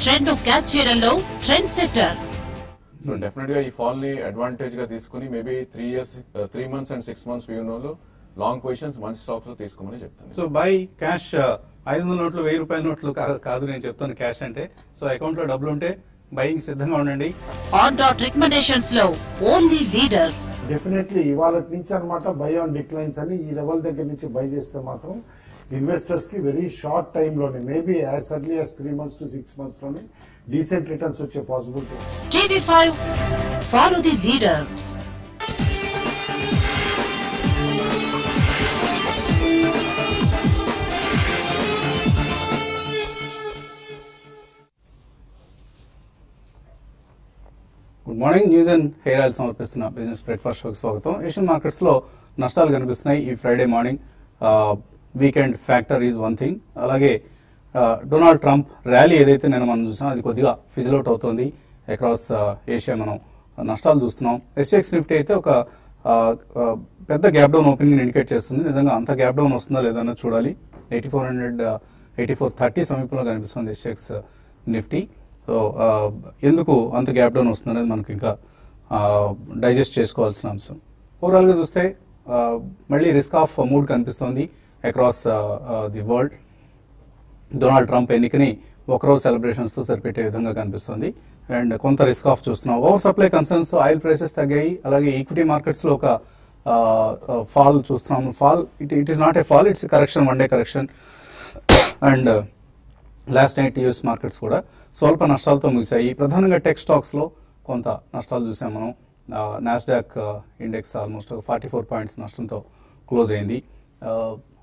Trend ను catch చేయడంలో trend setter. So definite గా ఈ ఫాల్ ని అడ్వాంటేజ్ గా తీసుకుని మేబీ 3 months and 6 months వ్యూలో లాంగ్ పొజిషన్స్ మంచి స్టాక్స్ లో తీసుకోమని చెప్తాను. సో బై క్యాష్ 500 నోట్లు 1000 రూపాయల నోట్లు కాదు నేను చెప్తాను క్యాష్ అంటే. సో అకౌంట్ లో డబ్బులు ఉంటే బయింగ్ సిద్ధంగా ఉండండి. ఆన్ డాట్ రికమెండేషన్స్ లో ఓన్లీ లీడర్. డెఫినెట్లీ ఇవాళ నుంచి అనమాట బై ఆన్ డిక్లైన్స్ అని ఈ లెవెల్ దగ్గర నుంచి బై చేస్తే మాత్రం ఇన్వెస్టర్స్ కి వెరీ షార్ట్ టైమ్ లోనే maybe as early as 3 months to 6 months లోనే డీసెంట్ రిటర్న్స్ వచ్చే possibility. TV5 follow the leader. Good morning. News and hair oil సమర్పిస్తున్న బిజినెస్ బ్రేక్ఫాస్ట్ షోకి స్వాగతం. ఏషియన్ మార్కెట్స్ లో నష్టాలు కనిపిస్తున్నాయి ఈ Friday morning. Weekend factor is one thing. అలాగే డొనాల్డ్ ట్రంప్ ర్యాలీ ఏదైతే నేను మనం చూసాం అది కొద్దిగా ఫిజిల్ అవుట్ అవుతుంది. అక్రాస్ ఏషియా మనం నష్టాలు చూస్తున్నాం. SGX నిఫ్టీ అయితే ఒక పెద్ద గ్యాప్ డౌన్ ఓపెనింగ్ ఇండికేట్ చేస్తుంది. నిజంగా అంత గ్యాప్ డౌన్ వస్తుందా లేదన్నది చూడాలి. 8430 సమీపంలో కనిపిస్తుంది SGX నిఫ్టీ. సో ఎందుకు అంత గ్యాప్ డౌన్ వస్తుంది అనేది మనకి ఇంకా డైజెస్ట్ చేసుకోవాల్సిన అంశం. ఓవరాల్గా చూస్తే మళ్ళీ రిస్క్ ఆఫ్ మూడ్ కనిపిస్తుంది across the world. Donald Trump ఎన్నికని ఒకరోజు సెలబ్రేషన్స్ తో సరిపెట్టే విధంగా కనిపిస్తుంది. అండ్ కొంత రిస్క్ ఆఫ్ చూస్తున్నాం. ఓవర్ సప్లై కన్సర్న్స్ తో ఆయిల్ ప్రైసెస్ తగ్గాయి. అలాగే ఈక్విటీ మార్కెట్స్ లో ఒక ఫాల్ చూస్తున్నాం. Fall it is not a fall, it's correction, one day correction. And last night US markets కూడా స్వల్ప నష్టాలతో ముగిశాయి. ప్రధానంగా టెక్ స్టాక్స్ లో కొంత నష్టాలు చూసాం మనం. నాస్డాక్ ఇండెక్స్ ఆల్మోస్ట్ 44 పాయింట్స్ నష్టంతో క్లోజ్ అయింది.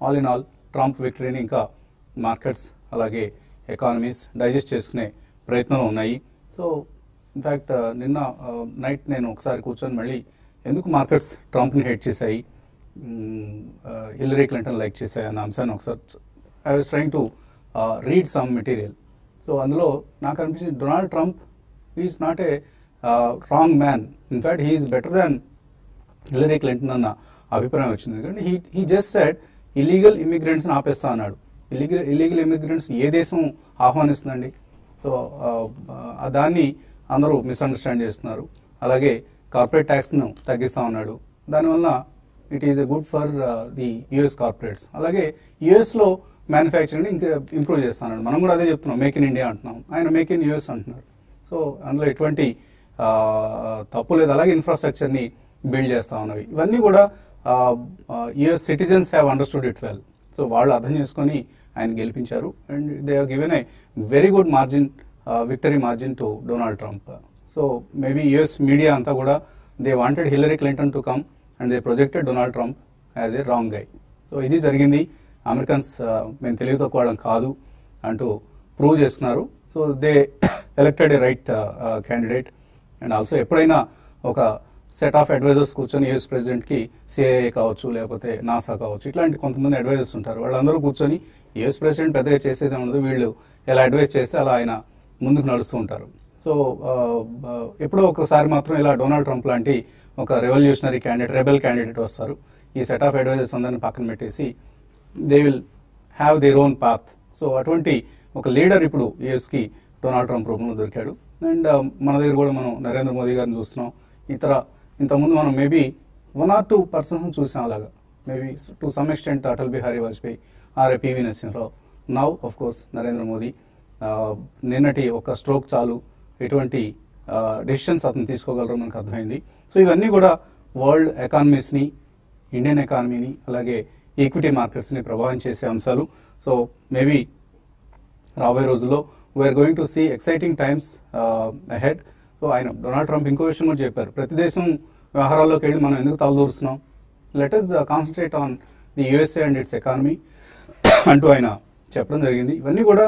ఆల్ ఇన్ ఆల్ ట్రంప్ విక్టరీని ఇంకా మార్కెట్స్ అలాగే ఎకానమీస్ డైజెస్ట్ చేసుకునే ప్రయత్నంలో ఉన్నాయి. సో ఇన్ఫ్యాక్ట్ నిన్న నైట్ నేను ఒకసారి కూర్చొని మళ్ళీ ఎందుకు మార్కెట్స్ ట్రంప్ని హెడ్ చేశాయి, హిల్లరీ క్లింటన్ లైక్ చేశాయి అన్న అంశాన్ని ఒకసారి I was trying to read some material. So అందులో నాకు అనిపించింది Donald Trump is not a wrong man. In fact he's better than Hillary Clinton అన్న అభిప్రాయం వచ్చింది. ఎందుకంటే హీ జస్ట్ సెడ్ ఇల్లీగల్ ఇమిగ్రెంట్స్ని ఆపేస్తా అన్నాడు. ఇల్లీగల్ ఇమిగ్రెంట్స్ ఏ దేశం ఆహ్వానిస్తుందండి? సో దాన్ని అందరూ మిస్అండర్స్టాండ్ చేస్తున్నారు. అలాగే కార్పొరేట్ ట్యాక్స్ను తగ్గిస్తా ఉన్నాడు. దానివల్ల it is a good for the US corporates. అలాగే యుఎస్లో మ్యానుఫ్యాక్చరింగ్ ఇంకా ఇంప్రూవ్ చేస్తున్నాడు. మనం కూడా అదే చెప్తున్నాం, మేక్ ఇన్ ఇండియా అంటున్నాం, ఆయన మేక్ ఇన్ యుఎస్ అంటున్నారు. సో అందులో ఎటువంటి తప్పు లేదు. అలాగే ఇన్ఫ్రాస్ట్రక్చర్ని బిల్డ్ చేస్తా ఉన్నవి. ఇవన్నీ కూడా US citizens have understood it well. So వాళ్ళు అర్థం చేసుకొని ఆయన గెలిపించారు. And they have given a very good margin, victory margin to Donald Trump. So maybe US media అంతా కూడా they wanted Hillary Clinton to come and they projected Donald Trump as a wrong guy. So ఇది జరిగింది. Americans మేము తెలివి తక్కువ వాళ్ళం కాదు అంటూ ప్రూవ్ చేసుకున్నారు. So they elected A right candidate. And also ఎప్పుడైనా ఒక సెట్ ఆఫ్ అడ్వైజర్స్ కూర్చొని యూఎస్ ప్రెసిడెంట్కి సిఐఏ కావచ్చు లేకపోతే నాసా కావచ్చు ఇట్లాంటి కొంతమంది అడ్వైజర్స్ ఉంటారు. వాళ్ళందరూ కూర్చొని యూఎస్ ప్రెసిడెంట్ పెద్దగా చేసేది ఉండదు, వీళ్ళు ఎలా అడ్వైజ్ చేస్తే అలా ఆయన ముందుకు నడుస్తూ ఉంటారు. సో ఎప్పుడో ఒకసారి మాత్రం ఇలా డొనాల్డ్ ట్రంప్ లాంటి ఒక రెవల్యూషనరీ క్యాండిడేట్, రెబెల్ క్యాండిడేట్ వస్తారు. ఈ సెట్ ఆఫ్ అడ్వైజర్స్ అందరిని పక్కన పెట్టేసి they will have their own path. So అటువంటి ఒక లీడర్ ఇప్పుడు యుఎస్కి డొనాల్డ్ ట్రంప్ రూపంలో దొరికాడు. అండ్ మన దగ్గర కూడా మనం నరేంద్ర మోదీ గారిని చూస్తున్నాం. ఇంతకుముందు మనం మేబీ 1 or 2 persons చూసాం అలాగా. Maybe to some extent Atal Bihari Vajpayee or PV Narasimha Rao. Now of course Narendra Modi. నిన్నటి ఒక స్ట్రోక్ చాలు ఎటువంటి డెసిషన్స్ అతను తీసుకోగలరో మనకు అర్థమైంది. సో ఇవన్నీ కూడా వరల్డ్ ఎకానమీస్ని, ఇండియన్ ఎకానమీని అలాగే ఈక్విటీ మార్కెట్స్ని ప్రభావం చేసే అంశాలు. సో మేబీ రాబోయే రోజుల్లో we're going to see exciting times ahead. So ఆయన డొనాల్డ్ ట్రంప్ ఇంకో విషయం కూడా చెప్పారు, ప్రతి దేశం వ్యవహారాల్లోకి వెళ్ళి మనం ఎందుకు తలదూరుస్తున్నాం, let us concentrate on the USA and its economy అంటూ ఆయన చెప్పడం జరిగింది. ఇవన్నీ కూడా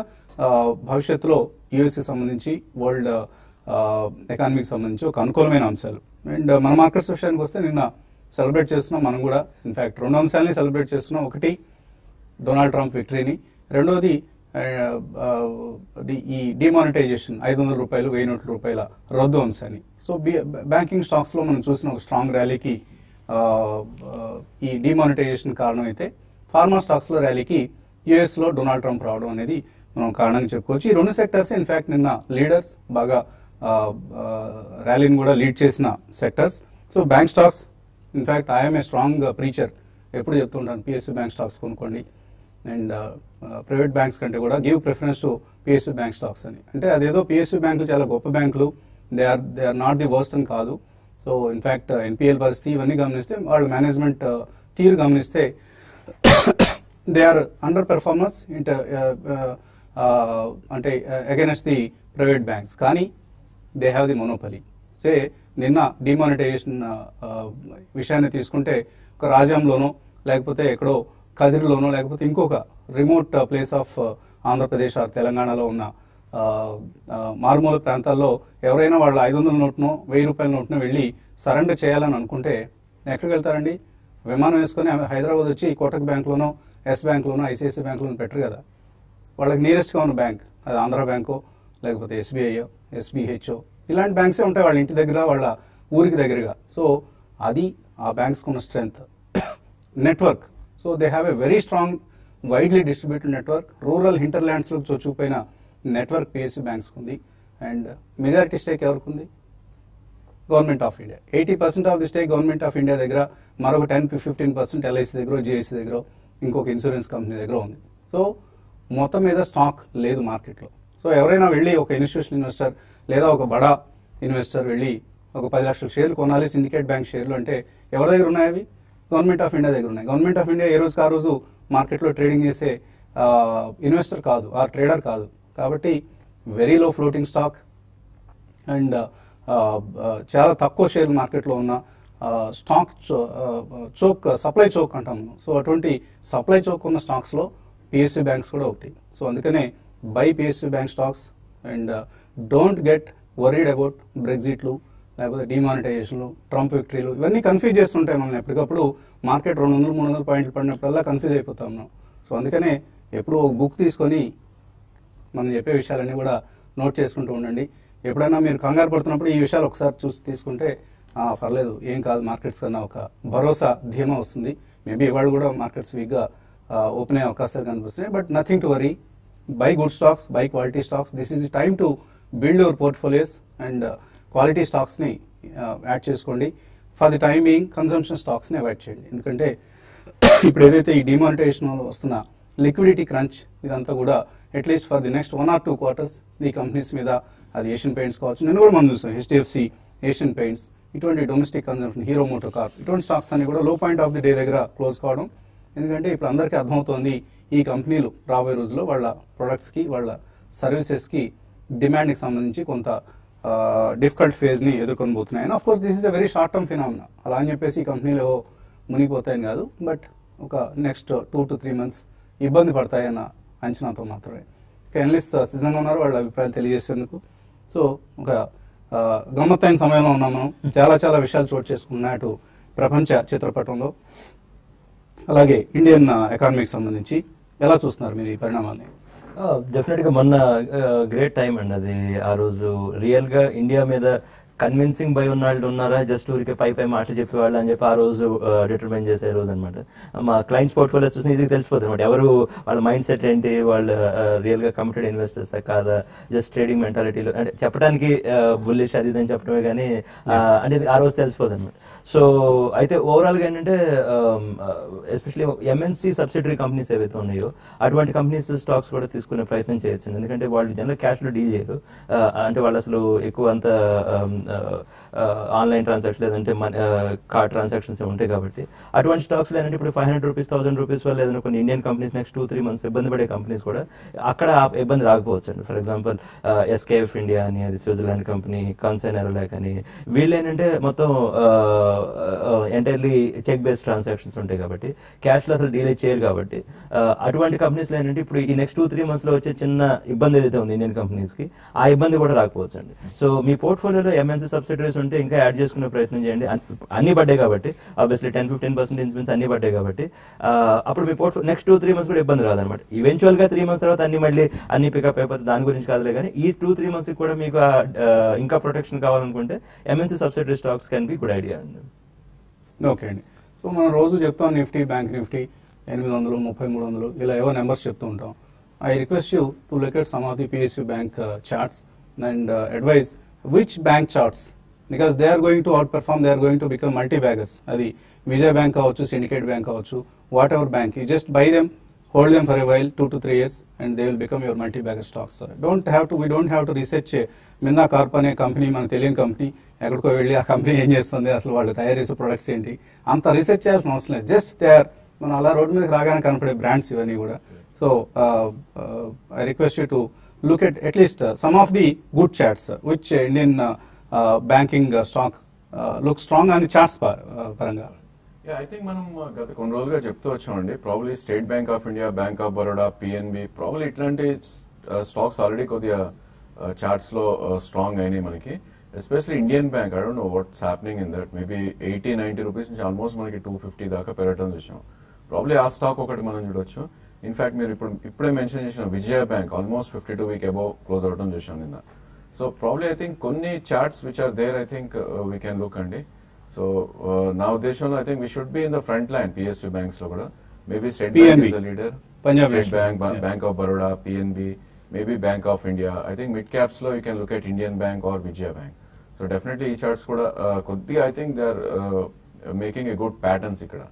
భవిష్యత్తులో యుఎస్కి సంబంధించి వరల్డ్ ఎకానమీకి సంబంధించి ఒక అనుకూలమైన అంశాలు. అండ్ మన మార్కెట్స్ విషయానికి వస్తే నిన్న సెలబ్రేట్ చేస్తున్నాం మనం కూడా. ఇన్ఫ్యాక్ట్ 2 అంశాలని సెలబ్రేట్ చేస్తున్నాం. ఒకటి డొనాల్డ్ ట్రంప్ విక్టరీని, రెండోది ఈ డిమానిటైజేషన్ 500 రూపాయలు 1000 రూపాయల రద్దు అంశాన్ని. సో బ్యాంకింగ్ స్టాక్స్ లో మనం చూసిన ఒక స్ట్రాంగ్ ర్యాలీకి ఈ డిమానిటైజేషన్ కారణమైతే, ఫార్మా స్టాక్స్ లో ర్యాలీకి యుఎస్ లో డొనాల్డ్ ట్రంప్ రావడం అనేది మనం కారణంగా చెప్పుకోవచ్చు. ఈ 2 సెక్టర్స్ ఇన్ఫాక్ట్ నిన్న లీడర్స్ బాగా ర్యాలీని కూడా లీడ్ చేసిన sectors. So bank stocks in fact I'm a strong preacher, ఎప్పుడు చెప్తుంటాను PSU బ్యాంక్ స్టాక్స్ కొనుక్కోండి అండ్ ప్రైవేట్ బ్యాంక్స్ కంటే కూడా give preference to PSU bank stocks అని. అంటే అదేదో PSU బ్యాంకులు చాలా గొప్ప బ్యాంకులు, they are not the worst అని కాదు. సో ఇన్ఫాక్ట్ NPL పరిస్థితి ఇవన్నీ గమనిస్తే, వాళ్ళ మేనేజ్మెంట్ తీరు గమనిస్తే దే ఆర్ అండర్ పెర్ఫార్మర్స్ అంటే అగైనెస్ట్ ది ప్రైవేట్ బ్యాంక్స్, కానీ దే హ్యావ్ ది మొనోపలీ. సే నిన్న డిమానిటైజేషన్ విషయాన్ని తీసుకుంటే ఒక రాజ్యంలోనో లేకపోతే ఎక్కడో కదిరిలోనో లేకపోతే ఇంకొక remote place of Andhra Pradesh or తెలంగాణలో ఉన్న మారుమూల ప్రాంతాల్లో ఎవరైనా వాళ్ళ 500 నోట్నో 1000 రూపాయల నోట్నో వెళ్ళి సరెండర్ చేయాలని అనుకుంటే ఎక్కడికి వెళ్తారండి? విమానం వేసుకొని హైదరాబాద్ వచ్చి కోటక్ బ్యాంక్లోనో ఎస్ బ్యాంక్లోనో ICICI బ్యాంక్లోనో పెట్టరు కదా. వాళ్ళకి నియరెస్ట్గా ఉన్న బ్యాంక్ అది ఆంధ్ర బ్యాంకో లేకపోతే SBI SBHO ఇలాంటి బ్యాంక్సే ఉంటాయి వాళ్ళ ఇంటి దగ్గర, వాళ్ళ ఊరికి దగ్గరగా. సో అది ఆ బ్యాంక్స్కి ఉన్న strength. Network, so they have a very strong widely distributed network. Rural హింటర్లాండ్స్లో చొచ్చుకుపోయిన నెట్వర్క్ PSU బ్యాంక్స్ ఉంది. అండ్ మెజారిటీ స్టేక్ ఎవరికి ఉంది? Government of India. 80% of the stake government of India దగ్గర, మరొక 10-15% LIC దగ్గర, GIC దగ్గర, ఇంకొక ఇన్సూరెన్స్ కంపెనీ దగ్గర ఉంది. సో మొత్తం మీద స్టాక్ లేదు మార్కెట్లో. సో ఎవరైనా వెళ్ళి ఒక ఇన్స్టిట్యూషనల్ ఇన్వెస్టర్ లేదా ఒక బడా ఇన్వెస్టర్ వెళ్ళి ఒక 10 లక్షల షేర్లు కొనాలి సిండికేట్ బ్యాంక్ షేర్లు అంటే ఎవరి దగ్గర ఉన్నాయి? అవి గవర్నమెంట్ ఆఫ్ ఇండియా దగ్గర ఉన్నాయి. గవర్నమెంట్ ఆఫ్ ఇండియా ఏ రోజుకి ఆ రోజు మార్కెట్లో ట్రేడింగ్ చేసే ఇన్వెస్టర్ కాదు, ఆ ట్రేడర్ కాదు. కాబట్టి very low floating stock and చాలా తక్కువ షేర్ మార్కెట్లో ఉన్న స్టాక్ చోక్, సప్లై చోక్ అంటాం మనం. సో అటువంటి సప్లై చోక్ ఉన్న స్టాక్స్లో PSU బ్యాంక్స్ కూడా ఒకటి. సో అందుకనే buy PSU bank stocks and don't get worried about బ్రెగ్జిట్లు లేకపోతే డిమానిటైజేషన్లు, ట్రంప్ విక్టరీలు, ఇవన్నీ కన్ఫ్యూజ్ చేస్తుంటాయి మనం. ఎప్పటికప్పుడు మార్కెట్ 200-300 పాయింట్లు పడినప్పుడల్లా కన్ఫ్యూజ్ అయిపోతాం మనం. సో అందుకనే ఎప్పుడు ఒక బుక్ తీసుకొని మనం చెప్పే విషయాలన్నీ కూడా నోట్ చేసుకుంటూ ఉండండి. ఎప్పుడైనా మీరు కంగారు పడుతున్నప్పుడు ఈ విషయాలు ఒకసారి చూసి తీసుకుంటే పర్లేదు, ఏం కాదు మార్కెట్స్ కన్నా ఒక భరోసా, ధీమా వస్తుంది. మేబీ ఇవాళ కూడా మార్కెట్స్ వీక్గా ఓపెన్ అయ్యే అవకాశాలు కనిపిస్తున్నాయి. But nothing to worry, buy good stocks, buy quality stocks. This is the time to build your portfolios and quality స్టాక్స్ని యాడ్ చేసుకోండి. For the time being consumption స్టాక్స్ని అవాయిడ్ చేయండి. ఎందుకంటే ఇప్పుడు ఏదైతే ఈ డిమానిటైజేషన్ వస్తున్న లిక్విడిటీ క్రంచ్ ఇదంతా కూడా at least for the next 1 or 2 quarters ఈ కంపెనీస్ మీద, అది ఏషియన్ పెయింట్స్ కావచ్చు, నేను కూడా మనం చూసాం HDFC, ఏషియన్ పెయింట్స్, ఇటువంటి domestic consumption, hero motor Corp, ఇటువంటి స్టాక్స్ అన్ని కూడా లో పాయింట్ ఆఫ్ ది డే దగ్గర క్లోజ్ కావడం. ఎందుకంటే ఇప్పుడు అందరికీ అర్థమవుతోంది ఈ కంపెనీలు రాబోయే రోజుల్లో వాళ్ళ ప్రొడక్ట్స్కి, వాళ్ళ సర్వీసెస్కి డిమాండ్కి సంబంధించి కొంత డిఫికల్ట్ ఫేజ్ని ఎదుర్కొనబోతున్నాయి. And of course this is a very short term phenomena. అలా అని చెప్పేసి ఈ కంపెనీలు మునిగిపోతాయని కాదు, బట్ ఒక నెక్స్ట్ 2 to 3 months ఇబ్బంది పడతాయన్న అంచనాతో మాత్రమే. ఎనలిస్ట్ సిద్ధంగా ఉన్నారు వాళ్ళ అభిప్రాయాలు తెలియజేసేందుకు. సో ఒక గమ్మత్తైన సమయంలో ఉన్నాం మనం. చాలా చాలా విషయాలు చోటు చేసుకున్నాయి అటు ప్రపంచ చిత్రపటంలో, అలాగే ఇండియన్ ఎకానమీకి సంబంధించి. ఎలా చూస్తున్నారు మీరు ఈ పరిణామాన్ని? డెఫినెట్ గా మొన్న గ్రేట్ టైం అండి అది. ఆ రోజు రియల్ గా ఇండియా మీద కన్విన్సింగ్ బై ఉన్న వాళ్ళు ఉన్నారా, జస్ట్ ఊరికే పై మాటలు చెప్పేవాళ్ళు అని చెప్పి ఆ రోజు డిటర్మైన్ చేసే రోజు అనమాట. మా క్లయింట్స్ పోర్ట్ఫోలియోస్ చూసి ఈజీగా తెలిసిపోతుంది అనమాట ఎవరు, వాళ్ళ మైండ్ సెట్ ఏంటి, వాళ్ళు రియల్ గా కమిటెడ్ ఇన్వెస్టర్స్ కాదా, జస్ట్ ట్రేడింగ్ మెంటాలిటీలో అంటే చెప్పడానికి బుల్లిష్ అది ఇదని చెప్పడమే కానీ అంటే ఆ రోజు తెలిసిపోతుంది అనమాట. సో అయితే ఓవరాల్ గా ఏంటంటే ఎస్పెషల్లీ MNC సబ్సిడరీ కంపెనీస్ ఏవైతే ఉన్నాయో అటువంటి కంపెనీస్ స్టాక్స్ కూడా తీసుకునే ప్రయత్నం చేయొచ్చు. ఎందుకంటే వాళ్ళు జనరల్ క్యాష్ లో డీల్ చేయరు. అంటే వాళ్ళు అసలు ఎక్కువ అంత ఆన్లైన్ ట్రాన్సాక్షన్ లేదంటే కార్డ్ ట్రాన్సాక్షన్స్ ఉంటాయి కాబట్టి అటువంటి స్టాక్స్ లేదంటే ఇప్పుడు 500 రూపీస్ 1000 రూపీస్ వల్ల ఏదైనా కొన్ని ఇండియన్ కంపెనీస్ నెక్స్ట్ 2-3 months ఇబ్బంది పడే కంపెనీస్ కూడా అక్కడ ఇబ్బంది రాకపోవచ్చు అండి. ఫర్ ఎగ్జాంపుల్ SKF ఇండియా అని, అది స్విట్జర్లాండ్ కంపెనీ, కన్సైన్ ఎరోలాక్ అని, వీళ్ళు ఏంటంటే మొత్తం ఎంటైర్లీ చెక్ బేస్డ్ ట్రాన్సాక్షన్స్ ఉంటాయి కాబట్టి క్యాష్ లో అసలు డీల్ చేయరు కాబట్టి అటువంటి కంపెనీస్ లో ఏంటంటే ఇప్పుడు ఈ నెక్స్ట్ 2-3 months లో వచ్చే చిన్న ఇబ్బంది ఏదైతే ఉంది ఇండియన్ కంపెనీస్ కి, ఆ ఇబ్బంది కూడా రాకపోవచ్చు అండి. సో మీ పోర్ట్ఫోలియోలో MNC సబ్సిడరీస్ ఉంటే ఇంకా యాడ్ చేసుకునే ప్రయత్నం చేయండి. అన్ని పడ్డాయి కాబట్టి ఆబ్వియస్లీ 10-15% ఇన్సూరెన్స్ అన్ని పడ్డాయి కాబట్టి అప్పుడు మీ పోర్ట్ఫోలియో నెక్స్ట్ 2-3 months కూడా ఇబ్బంది రాదనమాట. ఈవెన్చువల్ గా 3 months తర్వాత అన్ని పికప్ అయిపోతుంది, దాని గురించి కాదులే. కానీ ఈ 2-3 months కూడా మీకు ఇంకా ప్రొటెక్షన్ కావాలనుకుంటే MNC subsidiary stocks can be good idea అండి. ఓకే అండి. సో మనం రోజు చెప్తాం నిఫ్టీ, బ్యాంక్ నిఫ్టీ 800, 3300 ఇలా ఏవో నెంబర్స్ చెప్తూ ఉంటాం. I request you to look at some of the PSU bank charts and advise which bank charts, because they are going to outperform, they are going to become multi-baggers. Adi Vijay Bank avachchu, Syndicate Bank avachchu, whatever bank, you just buy them, hold them for a while, 2 to 3 years, and they will become your multi-bagger stocks. We don't have to research Minda Corp అనే company, మన తెలియని company, ఎక్కడికో వెళ్ళి ఆ company ఏం చేస్తుంది, అసలు వాళ్ళు తయారు చేసే ప్రొడక్ట్స్ ఏంటి, అంత రీసెర్చ్ చేయాల్సిన అవసరం లేదు. జస్ట్ దే ఆర్, మనం అలా రోడ్డు మీదకి రాగానే కనపడే బ్రాండ్స్ ఇవన్నీ కూడా. So I request you to look at least some of the good charts which Indian banking stock looks strong on the charts paranga. Yeah, I think మనం గత కొన్ని రోజులుగా చెప్తూ వచ్చామండి, probably state bank of India, bank of Baroda, PNB, probably ఇట్లాంటి stocks already కొద్దిగా charts లో strong అయినాయి మనకి. Especially Indian bank, I don't know what's happening in that, maybe 80-90 rupees నుంచి ఆల్మోస్ట్ మనకి 250 దాకా పెరగడం చూసాం. ప్రాబ్లీ ఆ స్టాక్ ఒకటి మనం చూడొచ్చు. ఇన్ఫాక్ట్ మీరు ఇప్పుడే మెన్షన్ చేసిన Vijaya bank almost 52 week above close అవడం చూసాం నిన్న. సో ప్రాబ్లీ ఐ థింక్ కొన్ని charts which are there, I think we can look అండి. సో నా ఉద్దేశంలో I think we should be in the front line PSU banks లో కూడా. Maybe state bank is the leader, state bank, bank of Baroda, PNB, maybe bank of India. I think mid caps లో you can look at Indian bank or Vijaya bank. So definitely ఈ charts కూడా కొద్దిగా I think they are making a good patterns ఇక్కడ.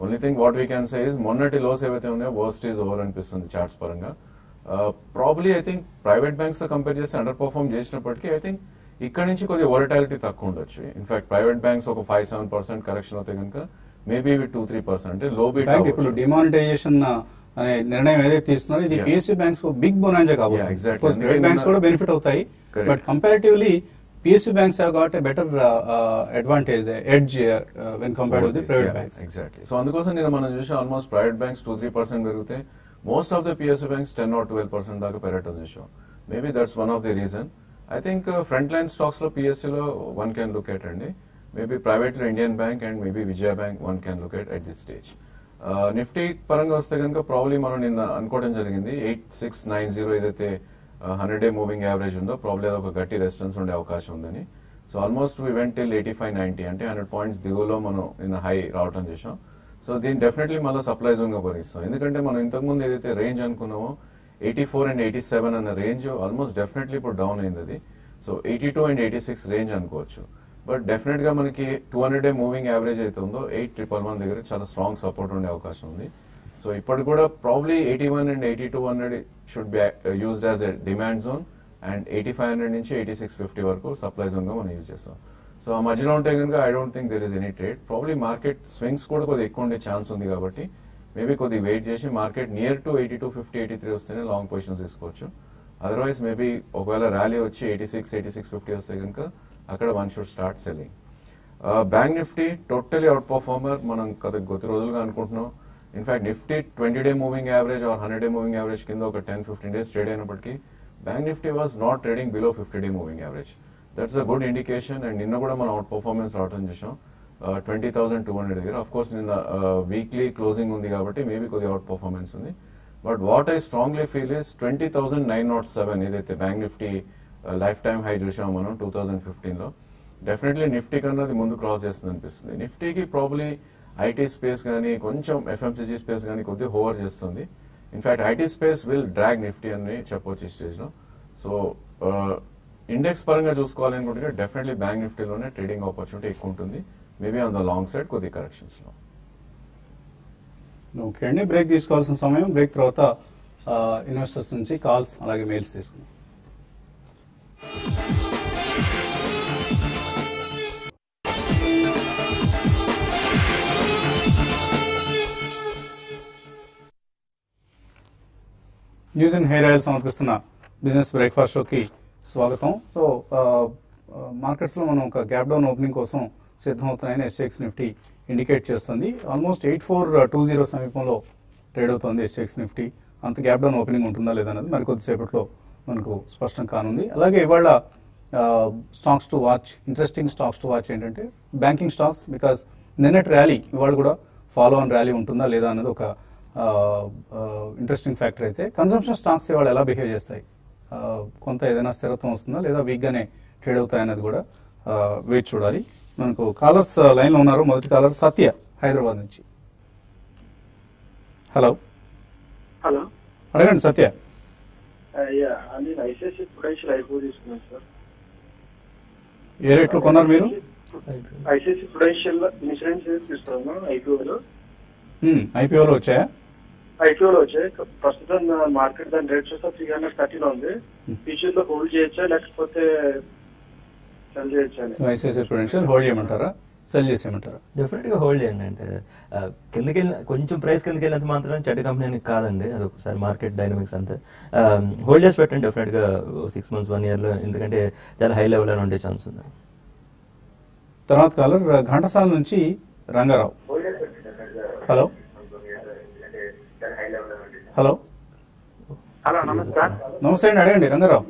Only thing what we can say is మొన్నటి lows ఏవైతే ఉన్నాయో worst is over అనిపిస్తుంది charts పరంగా. Probably I think private banks తో కంపేర్ చేస్తే అండర్ పర్ఫార్మ్ చేసినప్పటికీ ఐ థింక్ ఇక్కడ నుంచి కొద్దిగా వోలటాలిటీ తక్కువ ఉండొచ్చు. ఇన్ఫాక్ట్ ప్రైవేట్ బ్యాంక్స్ ఒక 5-7% కరెక్షన్ అవుతాయి కనుక మేబీ 2-3% అంటే లో బీట్. ఇప్పుడు డిమానిటైజేషన్ అనే నిర్ణయం ఏదైతే తీసుకున్నారో ఇది పిఎస్యూ బ్యాంక్స్ బిగ్ బొనాంజా కాబట్టి ప్రైవేట్ బ్యాంక్స్ కూడా బెనిఫిట్ అవుతాయి. But comparatively PSU banks have got a better advantage, edge when compared with the private banks. Exactly. So అందుకోసం నేను మనం చూసాం ఆల్మోస్ట్ ప్రైవేట్ బ్యాంక్స్ 2-3% పెరిగితే most of the PSU banks 10 or 12% దాకా పెరగటం చూసాం. Maybe that's one of the reason. I think front line stocks లో PSU లో వన్ క్యాన్ లుక్ ఎట్ అండి. మేబీ ప్రైవేట్ లో Indian bank and maybe Vijaya bank one can look at this stage. Nifty పరంగా వస్తే కనుక probably మనం నిన్న అనుకోవడం జరిగింది 8690 ఏదైతే 100-day మూవింగ్ యావరేజ్ ఉందో ప్రాబ్లీ అది ఒక గట్టి రెసిస్టెన్స్ ఉండే అవకాశం ఉందని. So almost we went till 8590 అంటే 100 పాయింట్స్ దిగువలో మనం నిన్న హై రావటం చేసాం. సో దీన్ని డెఫినెట్లీ మళ్ళీ సప్లై జోన్ గా పరిగిస్తాం. ఎందుకంటే మనం ఇంతకుముందు ఏదైతే రేంజ్ అనుకున్నామో 84 and 87 అన్న రేంజ్ ఆల్మోస్ట్ డెఫినెట్లీ ఇప్పుడు డౌన్ అయింది అది. సో 82 and 86 రేంజ్ అనుకోవచ్చు. బట్ డెఫినెట్ గా మనకి 200-day మూవింగ్ యావరేజ్ అయితే ఉందో 8111 దగ్గర చాలా స్ట్రాంగ్ సపోర్ట్ ఉండే అవకాశం ఉంది. సో ఇప్పుడు కూడా probably 81 and 8200 should be used as a demand zone and 8500 నుంచి 8650 వరకు సప్లై జోన్ గా మనం యూజ్ చేస్తాం. సో ఆ మధ్యలో ఉంటే కనుక I don't think there is any trade. Probably market swings కూడా కొద్దిగా ఎక్కువ ఉండే ఛాన్స్ ఉంది కాబట్టి మేబీ కొద్దిగా వెయిట్ చేసి మార్కెట్ నియర్ టు 8250, 83 వస్తేనే లాంగ్ పొజిషన్స్ తీసుకోవచ్చు. అదర్వైజ్ మేబీ ఒకవేళ ర్యాలీ వచ్చి 86, 8650 వస్తే కనుక అక్కడ one should start selling. Bank Nifty totally out performer మనం కొద్ది రోజులుగా అనుకుంటున్నాం. In fact Nifty 20-day moving average are 100-day moving average కింద ఒక 10-15 days ట్రేడ్ అయినప్పటికీ bank Nifty was not trading below 50-day moving average. That's a good indication. And నిన్న కూడా మనం అవుట్ పర్ఫార్మెన్స్ రావడం చేసాం 20,200 దగ్గర. అఫ్ కోర్స్ నిన్న వీక్లీ క్లోజింగ్ ఉంది కాబట్టి మేబీ కొద్దిగా అవుట్ పర్ఫార్మెన్స్ ఉంది. But what I strongly feel is 20,907 ఏదైతే bank Nifty life time high చూసాం మనం 2015లో, డెఫినెట్లీ నిఫ్టీ కన్నా అది ముందు క్రాస్ చేస్తుంది అనిపిస్తుంది. నిఫ్టీకి ప్రాబ్లీ ఐటీ స్పేస్ కానీ కొంచెం ఎఫ్ఎంసీజీ స్పేస్ కానీ కొద్దిగా హోవర్ చేస్తుంది. In fact IT space will drag Nifty అని చెప్పొచ్చు ఈ స్టేజ్ లో. సో ఇండెక్స్ పరంగా చూసుకోవాలి అనుకుంటే డెఫినెట్లీ బ్యాంక్ నిఫ్టీలోనే ట్రేడింగ్ ఆపర్చునిటీ ఎక్కువ ఉంటుంది. Maybe on the long side కొద్ది కరెక్షన్స్ లో. ఓకే అండి, బ్రేక్ తీసుకోవాల్సిన సమయం. బ్రేక్ తర్వాత ఇన్వెస్టర్స్ నుంచి కాల్స్ అలాగే మెయిల్స్ తీసుకున్నాం. న్యూస్ అండ్ హెయిర్ ఆయిల్ సమర్పిస్తున్న బిజినెస్ బ్రేక్ఫాస్ట్ షోకి స్వాగతం. సో మార్కెట్స్లో మనం ఒక గ్యాప్ డౌన్ ఓపెనింగ్ కోసం సిద్ధమవుతున్నాయని ఎస్ఎక్స్ నిఫ్టీ ఇండికేట్ చేస్తుంది. ఆల్మోస్ట్ 8420 సమీపంలో ట్రేడ్ అవుతుంది ఎస్ఎక్స్ నిఫ్టీ. అంత గ్యాప్ డౌన్ ఓపెనింగ్ ఉంటుందా లేదా అనేది మరి కొద్దిసేపట్లో మనకు స్పష్టం కానుంది. అలాగే ఇవాళ stocks to watch, interesting stocks to watch ఏంటంటే బ్యాంకింగ్ స్టాక్స్. బికాస్ నిన్నటి ర్యాలీ ఇవాళ కూడా ఫాలో ఆన్ ర్యాలీ ఉంటుందా లేదా అనేది ఒక ఇంట్రెస్టింగ్ ఫ్యాక్టర్ అయితే కన్సంప్షన్ స్టాక్స్ ఇవాళ ఎలా బిహేవ్ చేస్తాయి, కొంత ఏదైనా స్థిరత్వం వస్తుందా లేదా వీక్గానే ట్రేడ్ అవుతాయి అనేది కూడా వెయిట్ చూడాలి. మనకు కాలర్స్ లైన్లో ఉన్నారు. మొదటి కాలర్ సత్య హైదరాబాద్ నుంచి. హలో హలో, అడగండి సత్య. నేను ఐసిఐసిఐ ప్రుడెన్షియల్ ఐపీఓ తీసుకున్నాను సార్. ఏ రేట్లో కొన్నారు మీరు? ఐసిఐసిఐ ప్రుడెన్షియల్ ఇన్సూరెన్స్ తీసుకున్నాను ఐపీఓలో. ఐపీఓలో వచ్చాయా? ఐపీఓలో వచ్చాయి. ప్రస్తుతం మార్కెట్ దాని రేట్ చూస్తే 330 ఉంది. ఫ్యూచర్ లో హోల్డ్ చేయొచ్చా లేకపోతే సెల్ చేయొచ్చా? ఐసిఐసిఐ ప్రుడెన్షియల్ హోల్డ్ చేయమంటారా, సెల్ చేసేయమంటారా? డెఫినెట్ గా హోల్డ్ చేయండి. అంటే కిందకి కొంచెం ప్రైస్ కిందకి వెళ్ళినంత మాత్రం చెడ్డ కంపెనీ అని కాదండి, అది ఒకసారి మార్కెట్ డైనమిక్స్ అంతే. హోల్డ్ చేసి పెట్టండి డెఫినెట్ గా 6 months 1 year లో, ఎందుకంటే చాలా హై లెవెల్ అని ఉండే ఛాన్స్ ఉంది. తర్వాత కాలర్ ఘంటసాల నుంచి రంగారావు. హలో హలో హలో నమస్కారం. నమస్తే అండి, అడగండి రంగారావు.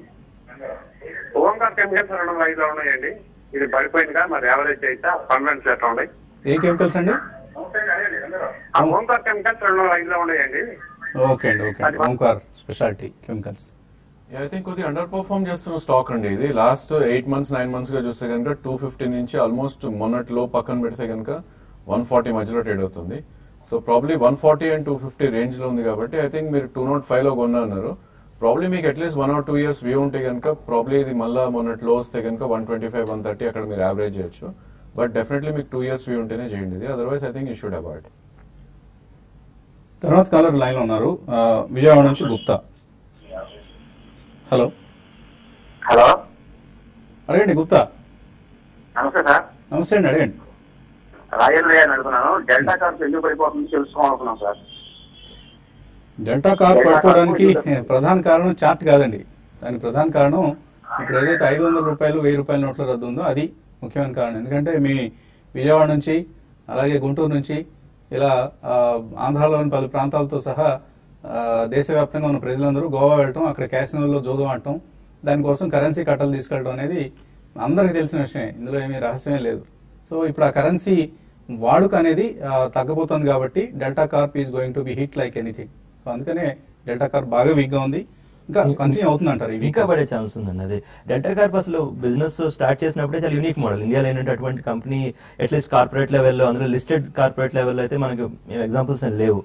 ఓంకార్ కెమికల్స్ 2 ఉన్నాయండి. ఇది పడిపోయిందిగా, మరి యావరేజ్ అయితే కన్వెన్స్ ఎట్లా ఉన్నాయి? ఏ కెమికల్స్ అండి? ఓంకార్ కెమికల్స్ 2 ఉన్నాయండి. ఓకే అండి, ఓకే అండి. Omkar speciality chemicals. I think కొద్దిగా అండర్ పర్ఫార్మ్ చేస్తున్న స్టాక్ అండి ఇది. లాస్ట్ 8 months 9 months గా చూస్తే కనుక 250 నుంచి ఆల్మోస్ట్ మొన్నట్లో పక్కన పెడితే కనుక 140 మధ్యలో ట్రేడ్ అవుతుంది. సో ప్రాబ్లీ 140 and 250 రేంజ్ లో ఉంది కాబట్టి ఐ థింక్ మీరు 205 లో కొన్నారు. ప్రాబ్లీ మీకు అట్లీస్ట్ 1 or 2 years వ్యూ ఉంటే కనుక ప్రాబ్లీ ఇది మళ్ళీ మొన్నట్లో వస్తే కనుక 125 130 అక్కడ మీరు యావరేజ్ చేయొచ్చు. బట్ డెఫినెట్లీ మీకు 2 years వ్యూ ఉంటేనే చేయండి ఇది, otherwise I think you should avoid. తర్వాత కాలర్ లైన్ లో ఉన్నారు, విజయవాడ నుంచి గుప్తా. హలో హలో అడగండి గుప్తా. నమస్తే సార్. నమస్తే అండి, అడగండి. రాయల్ రే అని అడుగుతున్నాను. డెల్టా కార్స్ ఎందుకు పడిపోతుంది తెలుసుకోవాలనుకున్నాం సార్. డెల్టా కార్ పడిపోవడానికి ప్రధాన కారణం చార్ట్ కాదండి. దానికి ప్రధాన కారణం ఇప్పుడు ఏదైతే 500 రూపాయలు 1000 రూపాయల నోట్ల రద్దు ఉందో అది ముఖ్యమైన కారణం. ఎందుకంటే మీ విజయవాడ నుంచి అలాగే గుంటూరు నుంచి ఇలా ఆంధ్రాలోని పలు ప్రాంతాలతో సహా దేశవ్యాప్తంగా ఉన్న ప్రజలందరూ గోవా వెళ్ళటం, అక్కడ క్యాసినోల్లో జోదం ఆడటం, దానికోసం కరెన్సీ కట్టలు తీసుకెళ్ళడం అనేది అందరికీ తెలిసిన విషయమే, ఇందులో ఏమీ రహస్యమే లేదు. సో ఇప్పుడు ఆ కరెన్సీ వాడుక అనేది తగ్గబోతోంది కాబట్టి delta Corp is going to be hit like anything. So అందుకనే డెల్టా కార్ప్ బాగా వీక్ గా ఉంది, ఇంకా కంటిన్యూ అవుతుంది అంటారు. ఇంకా పడే ఛాన్స్ ఉందండి. అది డెల్టా కార్ప్ అసలు బిజినెస్ స్టార్ట్ చేసినప్పుడే చాలా యూనిక్ మోడల్. ఇండియాలో ఏంటంటే అటువంటి కంపెనీ అట్లీస్ట్ కార్పొరేట్ లెవెల్లో, అందులో లిస్టెడ్ కార్పొరేట్ లెవెల్లో అయితే మనకు ఎగ్జాంపుల్స్ అని లేవు.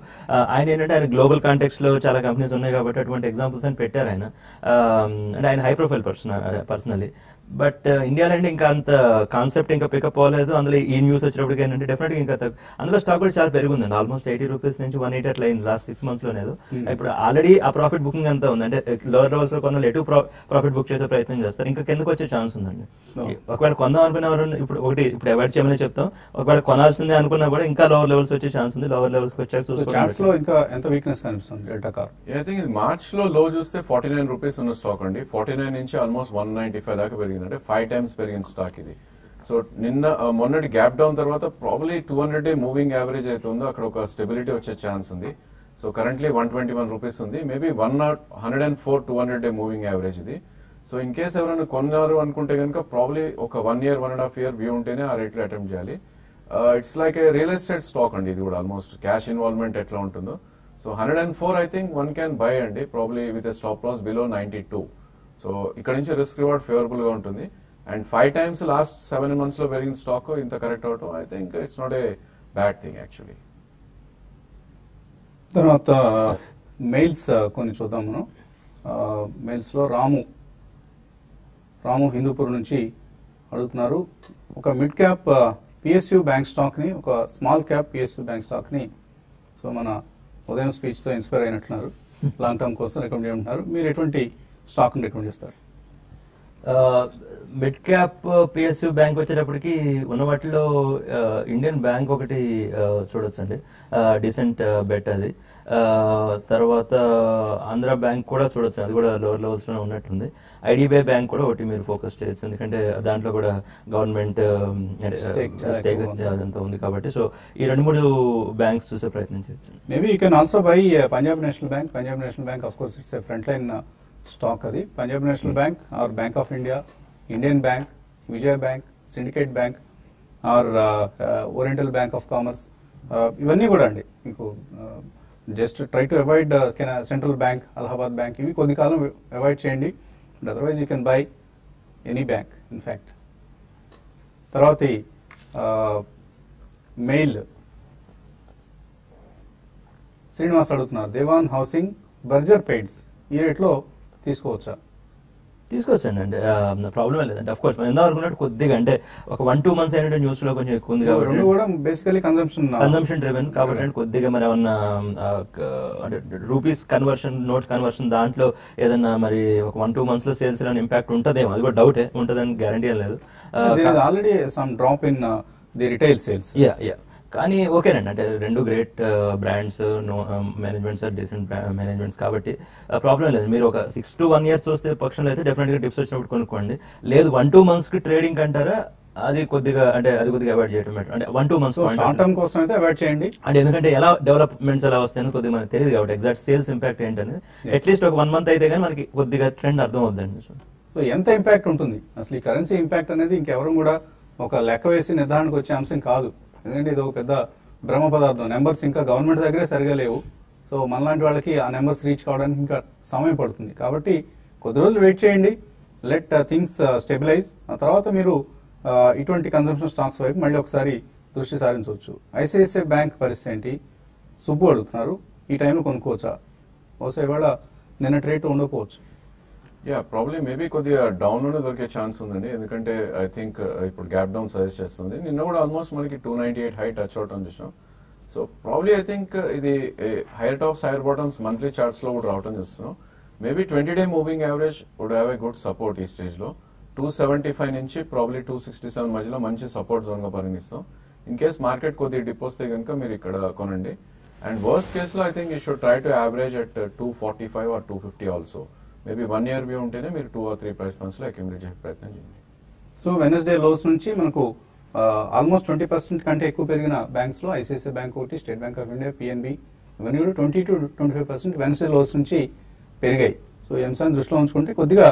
ఆయన ఏంటంటే ఆయన గ్లోబల్ కాంటెక్స్ట్ లో చాలా కంపెనీస్ ఉన్నాయి కాబట్టి అటువంటి ఎగ్జాంపుల్స్ అని పెట్టారు ఆయన. అంటే ఆయన హై ప్రొఫైల్ పర్సనలీ. బట్ ఇండియాలో అంటే ఇంకా అంత కాన్సెప్ట్ ఇంకా పికప్ అవ్వలేదు. అందులో ఈ న్యూస్ వచ్చినప్పటికీ ఏంటంటే డెఫినెట్ గా ఇంకా అందులో స్టాక్ కూడా చాలా పెరుగుందండి. ఆల్మోస్ట్ 80 రూపీస్ నుంచి 180 అట్లా అయింది లాస్ట్ 6 months లోనే. ఇప్పుడు ఆల్రెడీ ఆ ప్రాఫిట్ బుకింగ్ అంతా ఉంది. అంటే లోవర్ లెవెల్స్ లో కొన్న ఎటు ప్రాఫిట్ బుక్ చేసే ప్రయత్నం చేస్తారు, ఇంకా కిందకు వచ్చే ఛాన్స్ ఉందండి. ఒకవేళ కొందాం అనుకునేవారు ఇప్పుడు అవాయిడ్ చేయమని చెప్తాం. ఒకవేళ కొనాల్సిందే అనుకున్నా కూడా ఇంకా లోవర్ లెవెల్స్ వచ్చే ఛాన్స్ ఉంది. లోవర్ లెవెల్స్ వచ్చాక చూసుకోవచ్చు. ఇంకా ఎంత వీక్నెస్ కనిపిస్తుంది డెల్టా కార్? ఐ థింక్ ఇది మార్చ్ లో లో చూస్తే 49 రూపీస్ ఉన్న స్టాక్ అండి. 49 నుంచి ఆల్మోస్ట్ 195 దాకా పెరిగింది, అంటే 5 times పెరిగిన స్టాక్ ఇది. సో మొన్నటి గ్యాప్ డౌన్ తర్వాత ప్రాబ్లీ 200-day మూవింగ్ యావరేజ్ అయితే ఉందో అక్కడ ఒక స్టెబిలిటీ వచ్చే ఛాన్స్ ఉంది. సో కరెంట్లీ 121 రూపీస్ ఉంది, మేబీ 104 200-day మూవింగ్ యావరేజ్ ఇది. సో ఇన్ కేస్ ఎవరైనా కొన్నారు అనుకుంటే కనుక ప్రాబ్లీ ఒక 1 year 1.5 year వ్యూ ఉంటేనే ఆ రేట్లో అటెంప్ట్ చేయాలి. It's like a real estate stock అండి ఇది కూడా. ఆల్మోస్ట్ క్యాష్ ఇన్వాల్వ్మెంట్ ఎట్లా ఉంటుందో. So 104 I think one can buy అండి, probably with a stop loss below 92. So ఇక్కడ నుంచి రిస్క్ రివార్డ్ ఫేవరబుల్ గా ఉంటుంది. అండ్ 5 times లాస్ట్ 7 months లో పెరిగిన స్టాక్ ఇంత కరెక్ట్ అవటం I think it's not a bad thing actually. తర్వాత మెయిల్స్ కొన్ని చూద్దాం మనం. మెయిల్స్ లో రాము హిందూపూర్ నుంచి అడుగుతున్నారు, ఒక mid cap PSU bank stock ని, ఒక small cap PSU bank stock ని, సో మన ఉదయం స్పీచ్ తో ఇన్స్పైర్ అయినట్లున్నారు, లాంగ్ టర్మ్ కోసం రికమెండ్ చేయమంటున్నారు. మీరు ఎటువంటి స్టాక్ ని రికమెండ్ చేస్తారు? మిడ్ క్యాప్ పిఎస్యు బ్యాంక్ వచ్చేటప్పటికి ఉన్న వాటిలో ఇండియన్ బ్యాంక్ ఒకటి చూడొచ్చండి, డీసెంట్ బెట్ అది. తర్వాత ఆంధ్ర బ్యాంక్ కూడా చూడొచ్చు, అది కూడా లోవర్ లెవెల్స్ లో ఉన్నట్టుంది. ఐడిబిఐ బ్యాంక్ కూడా ఒకటి మీరు ఫోకస్ చేయొచ్చు, ఎందుకంటే దాంట్లో కూడా గవర్నమెంట్ స్టేక్ అదంతా ఉంది కాబట్టి. సో ఈ 2-3 బ్యాంక్స్ చూసే ప్రయత్నం చేయొచ్చు. Maybe you can also buy Punjab national bank. Punjab national bank of course it's a front line stock అది. Punjab national bank or bank of India, Indian bank, Vijaya bank, syndicate bank or oriental bank of commerce, ఇవన్నీ కూడా అండి మీకు just try to avoid central bank, Allahabad bank, ఇవి కొద్ది కాలం avoid చేయండి. Otherwise you can buy any bank in fact. తర్వాత mail Srinivas అడుగుతున్నారు, దేవాన్ హౌసింగ్ బర్జర్ పెయిడ్స్ ఈ రేట్లో తీసుకోవచ్చా? తీసుకోవచ్చండి, అంటే ప్రాబ్లం లేదండి. అఫ్ కోర్స్ ఎంత అనుకున్నట్టు కొద్దిగా అంటే ఒక 1-2 months అయినట్టు న్యూస్ లో కొంచెం ఎక్కువ ఉంది కాబట్టి కూడా బేసికలీ కన్సంప్షన్ డ్రివెన్ కాబట్టి కొద్దిగా మరి ఏమన్నా అంటే రూపీస్ కన్వర్షన్, నోట్ కన్వర్షన్ దాంట్లో ఏదన్నా మరి ఒక 1-2 months లో సేల్స్ లో ఇంపాక్ట్ ఉంటదేమో, అది కూడా డౌటే, ఉంటదని గ్యారంటీ ఏం లేదు. Already some drop in the retail sales. Yeah కానీ ఓకేనండి, అంటే రెండు great brands, managements decent managements కాబట్టి ప్రాబ్లం లేదు. మీరు ఒక 6 to 1 year చూస్తే పక్షంలో అయితే డెఫినెట్ గా డిప్స్ వచ్చినప్పుడు కొనుక్కోండి. లేదు 1-2 months కి ట్రేడింగ్ అంటారా, అది కొద్దిగా అవాయిడ్ చేయడం బెటర్. అంటే 1-2 months షార్ట్ టర్మ్ కోసం అయితే అవాయిడ్ చేయండి. అంటే ఎందుకంటే ఎలా డెవలప్మెంట్స్ ఎలా వస్తాయని కొద్దిగా మనకు తెలియదు కాబట్టి ఎగ్జాక్ట్ సేల్స్ ఇంపాక్ట్ ఏంటనేది అట్లీస్ట్ ఒక 1 month అయితే కానీ మనకి కొద్దిగా ట్రెండ్ అర్థం అవుతుందండి. సో ఎంత ఇంపాక్ట్ ఉంటుంది అసలు ఈ కరెన్సీ ఇంపాక్ట్ అనేది ఇంకెవరు కూడా ఒక లెక్క వేసి నిర్ధారణకు వచ్చే అంశం కాదు. ఎందుకంటే ఇది ఒక పెద్ద బ్రహ్మ పదార్థం. నెంబర్స్ ఇంకా గవర్నమెంట్ దగ్గరే సరిగా లేవు. సో మనలాంటి వాళ్ళకి ఆ నెంబర్స్ రీచ్ కావడానికి ఇంకా సమయం పడుతుంది. కాబట్టి కొద్ది రోజులు వెయిట్ చేయండి, లెట్ థింగ్స్ స్టెబిలైజ్. ఆ తర్వాత మీరు ఇటువంటి కన్సంప్షన్ స్టాక్స్ వైపు మళ్ళీ ఒకసారి దృష్టి సారించవచ్చు. ఐసిఐసిఐ బ్యాంక్ పరిస్థితి ఏంటి? సుబ్బు అడుగుతున్నారు, ఈ టైంలో కొనుక్కోవచ్చా? బహుశా ఇవాళ నిన్నటి రేటు ఉండకపోవచ్చు. ప్రాబ్లీ మేబీ కొద్దిగా డౌన్ లోనే దొరికే ఛాన్స్ ఉందండి. ఎందుకంటే ఐ థింక్ ఇప్పుడు గ్యాప్ డౌన్ సజెస్ట్ చేస్తుంది. నిన్న కూడా ఆల్మోస్ట్ మనకి 298 హై టచ్ అవుట్ అని చూసాం. సో ప్రాబ్లీ ఐ థింక్ ఇది higher tops higher bottoms monthly charts లో కూడా రావడం చూస్తున్నాం. Maybe 20-day moving average would have a good support ఈ స్టేజ్ లో. 275 నుంచి ప్రాబ్లీ 267 మధ్యలో మంచి సపోర్ట్ జోన్ గా పరిగణిస్తాం. ఇన్ కేస్ మార్కెట్ కొద్దిగా డిప్ వస్తే కనుక మీరు ఇక్కడ కొనండి. అండ్ వర్స్ట్ కేస్ లో I think you should try to average at 245 or 250 also. Maybe 1 year view ఉంటేనే మీరు 2 or 3 ప్రైస్ పాయింట్స్ లో అక్యుములేట్ చేసే ప్రయత్నం చేయండి. సో వెనస్డే లోస్ నుంచి మనకు ఆల్మోస్ట్ 20% కంటే ఎక్కువ పెరిగిన బ్యాంక్స్ లో ఐసిఐసిఐ బ్యాంక్ ఒకటి, state bank of India, PNB ఇవన్నీ కూడా 20 to 25% వెనస్డే లోస్ నుంచి పెరిగాయి. సో ఈ అంశాన్ని దృష్టిలో ఉంచుకుంటే కొద్దిగా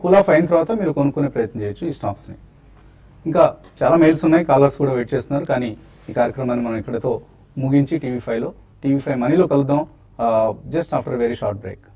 కూల్ ఆఫ్ అయిన తర్వాత మీరు కొనుక్కునే ప్రయత్నం చేయొచ్చు ఈ స్టాక్స్ ని. ఇంకా చాలా మెయిల్స్ ఉన్నాయి, కాలర్స్ కూడా వెయిట్ చేస్తున్నారు. కానీ ఈ కార్యక్రమాన్ని మనం ఇక్కడతో ముగించి టీవీ5 మనీలో కలుద్దాం just after very short break.